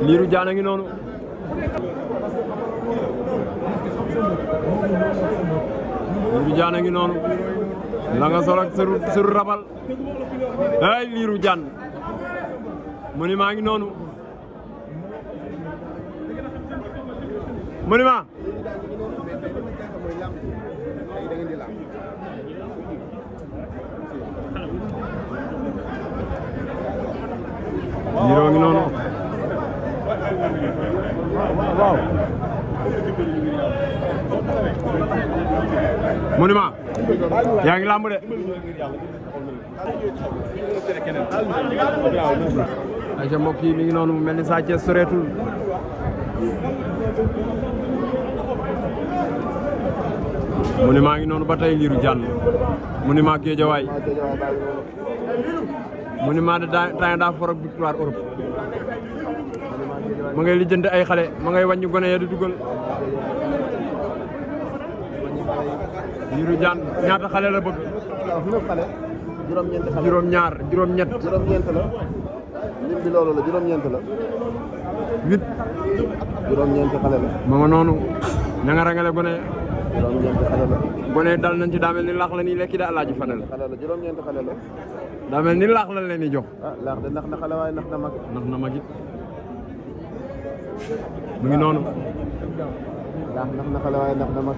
Lirou Diane a ngi noonu Lirou Diane a ngi noonu la nga sol ak sëru rabal ay Lirou Diane monument ngi noonu monument Lirou ngi noonu waaw monument yaa ngi lamb de ayca mbokk yi mi ngi noonu mel ni Sa Thiès soreetul monument ngi noonu ba tey Lirou Diane monument Guédiawaye monument de temps daa for ak victoire Europe ma ngay lijjanti ay xale ma ngay wàññi gone ya di dugal Lirou Diane ñaata xale la bëgg juróom-ñaar juróom-ñett la lim bi loolu la juróom-ñeent la 8 juróom-ñeent xale la ma nga noonu ña nga rangale gone juróom-ñeent xale la gone dal nañ ci daa mel ni laax la nii lekki da alaaji Fadel xale la juróom-ñeent xale la daa mel ni laax la leen di jox laax de ndax na xale waaye ndax na mag it mu ngi noonu laax ndax na xale waaye ndax na mag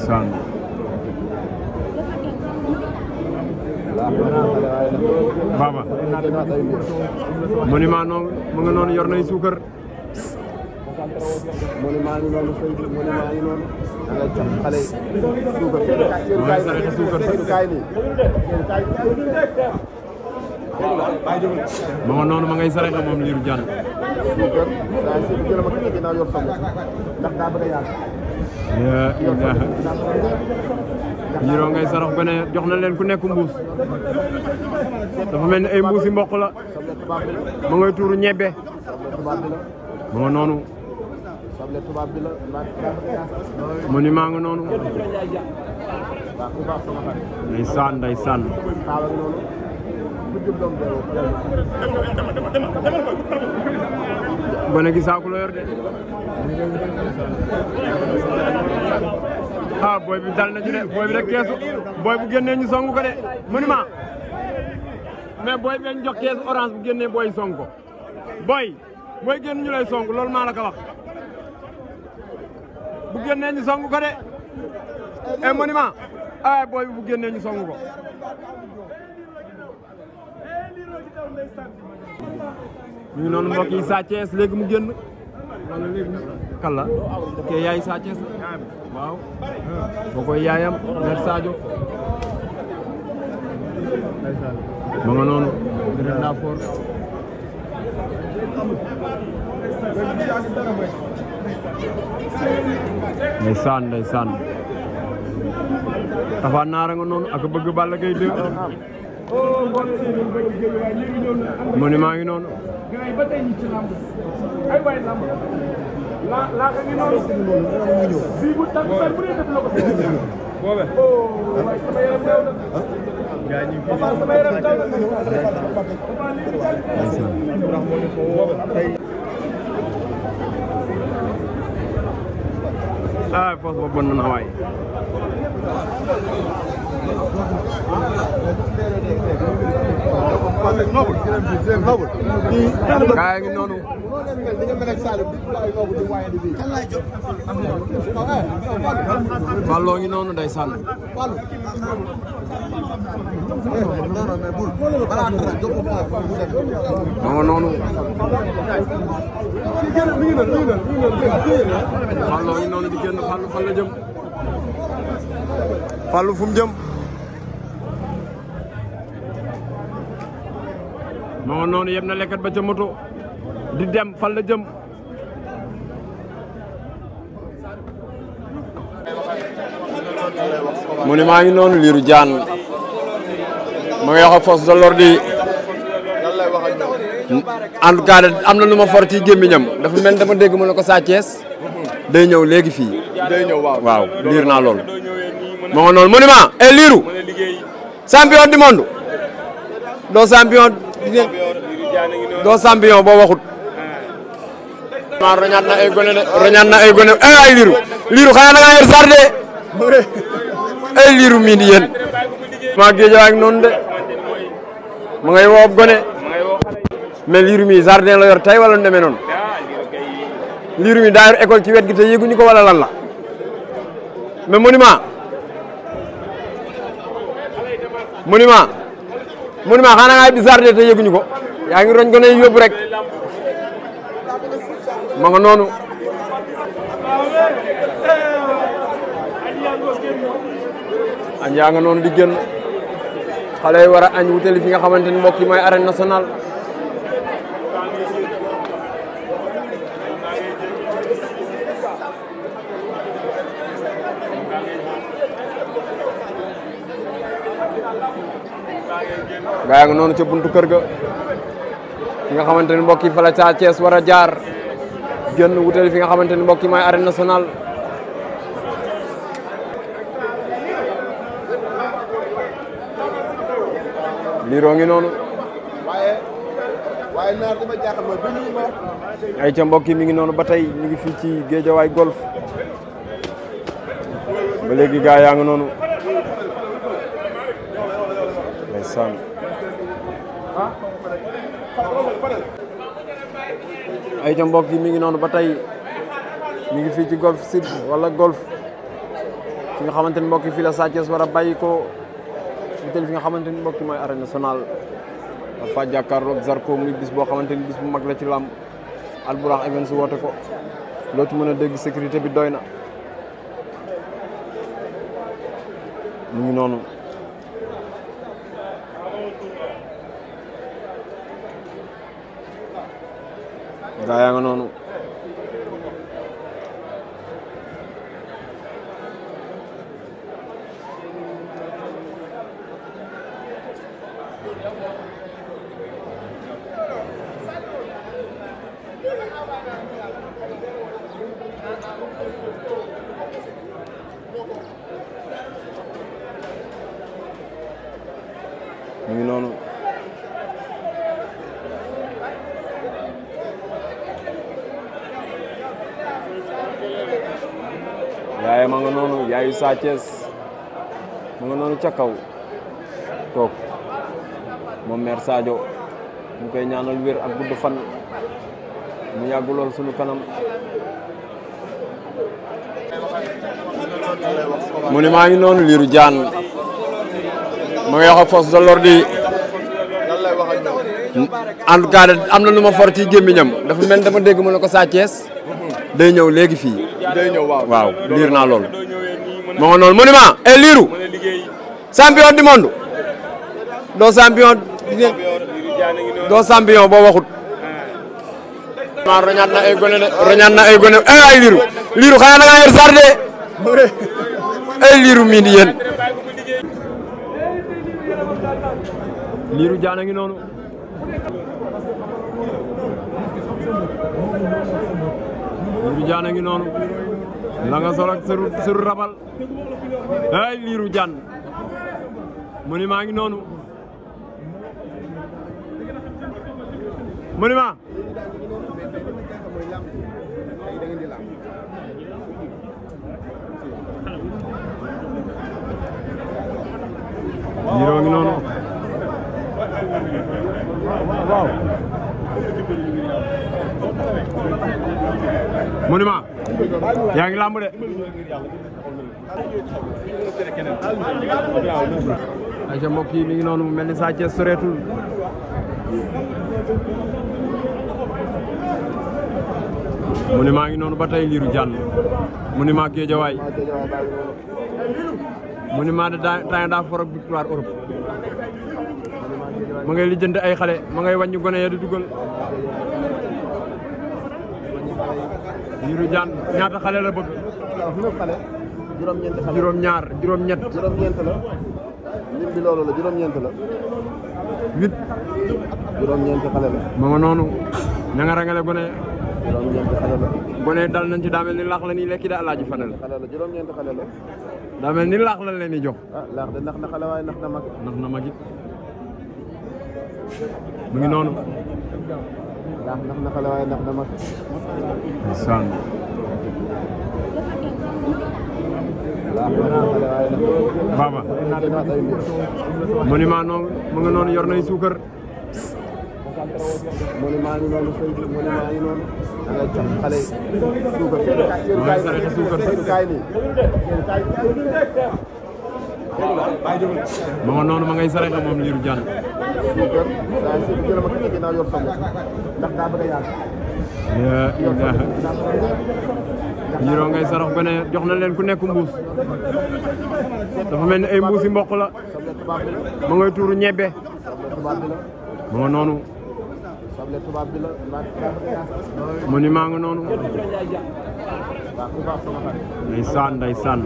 saan baba monument noonu mu nga noonu yor nay suukar monument yi noonu Seydou monument yi noonu da ngay jox xale suukar kaay nii ma nga noonu ma ngay saraxe moom Lirou Diane suukar daa si jël ma kii ginnaaw yor sama ndax daa bëgg a yàgg Lirou ngay sarax bene jox na leen ku nekk mbuus dafa mel ni ay mbuusi mboq la ma ngay tuuru ñebbe ma nga noonu monument nga noonu nday saan gone gi saaku la yor de booy bi dal na ci de booy bi rek keesu booy bu génnee ñu songu ko de monument mais booy bi lañ jox keesu orange bu génnee booy song ko booy génn ñu lay song loolu maa la ko wax bu génnee ñu song ko de monument booy bi bu génnee ñu song ko ñu ngi noonu mbokk yi Sa Thiès léegi mu génn wala léegi kala kee yaay Sa Thiès waaw boo koy yaayam mère Sadio ma nga noonu dina daa for ndeysaan Tapha Nar nga noonu ak bëgg Balla Gaye 2 monument ngi noonu fos ba bon na waay gaa ngi noonu Fallou ngi noonu ndeysaan moo noonu Fallou ngi noonu di génn Fallou fan la jëm Fallou fu mu jëm moo noonu yem na lekkat ba ca moto di dem fan la jëm mu ne maa ngi noonu Lirou Diane ma ngi wax ak force de l'ordre en tout cas am na lu ma for ci gémmiñam dafa mel dama dégg mu ne ko Sa Thiès day ñëw léegi fii day ñëw waaw liir naa loolu ma nga noonu monument et Lirou champion du monde doo champion boo waxut ma roñaat na ay gone de roñaat na ay gone ay liiru xanaa da ngaa yor sar de ay liiru mii di yéen maa Géejawaay ak noonu de ma ngay woo gone mais liiru mi jardin la yor tey wala nu demee noonu liiru mi daa yor école ci wet gi te yëguñu ko wala lan la mais monument xanaa nga di jardin te yëguñu ko yaa ngi roñ gone yi yóbbu rek ma nga noonu añ yaa nga noonu di génn xale yi war a añ wutali fi nga xamante ni mbokk yi mooy arène nationale gaa nga noonu ca buntu kër ga fi nga xamante ni mbokk yi fa la Sa Thiès war a jaar génn wutali fi nga xamante ni mbokk yi mooy arène nationale liiroo ngi noonu waaye naar dama jaaxal mooy bu ñu ma ay ca mbokk yi mi ngi noonu ba tey ñu ngi fii ci Géejawaay golf ba léegi gaa yaa ngi noonu ndeysaan ay ca mbokk yi mi ngi noonu ba tey ñu ngi fii ci golf sud wala golf fi nga xamante ni mbokk yi fii la Sa Thiès war a bàyyi ko fi nga xamante ni mbokk yi mooy arène nationale dafa jàkkaarloog Zarko muy bis boo xamante ni bis bu mag la ci làmb Albourakh Events woote ko loo ci mën a dégg sécurité bi doy na mu ngi noonu gaa yaa nga noonu mu ngi noonu yaay ma nga noonu yaayu Sa Thiès ma nga noonu ca kaw toog moom mère Sadio mu koy ñaanal wér ak gudd fan mu yàgg lool sunu kanam mu ne maa ngi noonu Lirou Diane ma ngi wax ak force de l'ordre yi en tout cas am na lu ma for ci gémmiñam dafa mel dama dégg mu ne ko Sa Thiès day ñëw léegi fii day ñëw waaw liir naa loolu ma nga noonu monument et Lirou champion du monde doo champion boo waxut ma roñaat na ay gone de roñaat na ay gone ay Lirou xanaa da ngaa yor sar de ay Lirou mii di yéen Lirou Diane a ngi noonu Lirou Diane a ngi noonu la nga sol ak sëru rabal ay Lirou Diane monument ngi noonu monument Lirou ngi noonu waaw monument yaa ngi lamb de ay ca mbokk yi mi ngi noonu mu mel ni Sa Thiès soreetul monument ngi noonu ba tey Lirou Diane monument Géejawaay monument de temps daa for ak victoire Europe ma ngay lijjanti ay xale ma ngay wàññi gone ya di dugal Lirou Diane ñaata xale la bëgg juróom-ñaar juróom-ñett la lim bi loolu la juróom-ñeent la 8 juróom-ñeent xale la ma nga noonu ña nga rangale gone juróom-ñeent xale la gone dal nañ ci daa mel ni laax la nii lekki da alaaji fanal xale la juróom-ñeent xale la daa mel ni laax la leen di jox laax de nax na xale waaye nax na mag nax na mag it mu ngi noonu ndax naka la waaye ndax dama ndeysaan baba monument noonu mu nga noonu yor nay suukar monument yi noonu sëñ bi monument yi noonu da ngay jox xale suukar mooy saraxe suukar kaay nii ma nga noonu ma ngay saraxe moom Lirou Diane suukar daa si jël ma kii ginnaaw yor sama ndax daa bëgg a yàgg Lirou ngay sarax bene jox na leen ku nekk mbuus dafa mel ni ay mbuusi mboq la ma ngay tuuru ñebbe ma nga noonu monument nga noonu ndeysaan ndeysaan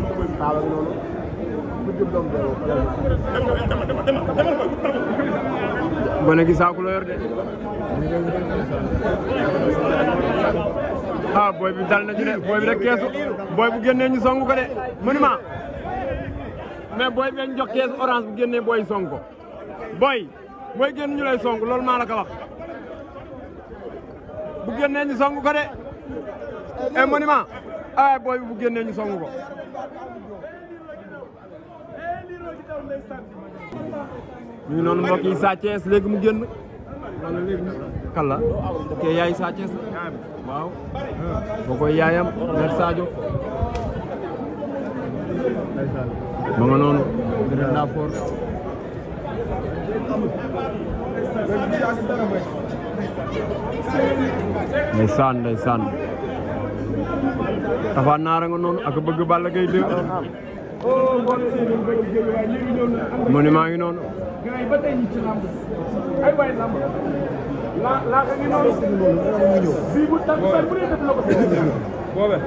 gone gi saako la yor de ah booy bi dal na ci de booy bi rek keesu booy bu génnee ñu songu ko de monument mais booy bi ñu jox keesu orange bu génnee booy song ko booy génn ñu lay song loolu maa la ko wax bu génnee ñu song ko de e monument ah booy bi bu génnee ñu song ko ñu ngi noonu mbokk yi Sa Thiès léegi mu génn wala léegi kala ke yaay Sa Thiès waaw boo koy yaayam Mère Sadio ma nga noonu deret daa foor ndeysaan ndeysaan Tapha Nar nga noonu ak bëgg Balla Gaye 2 monument ngi noonu boobe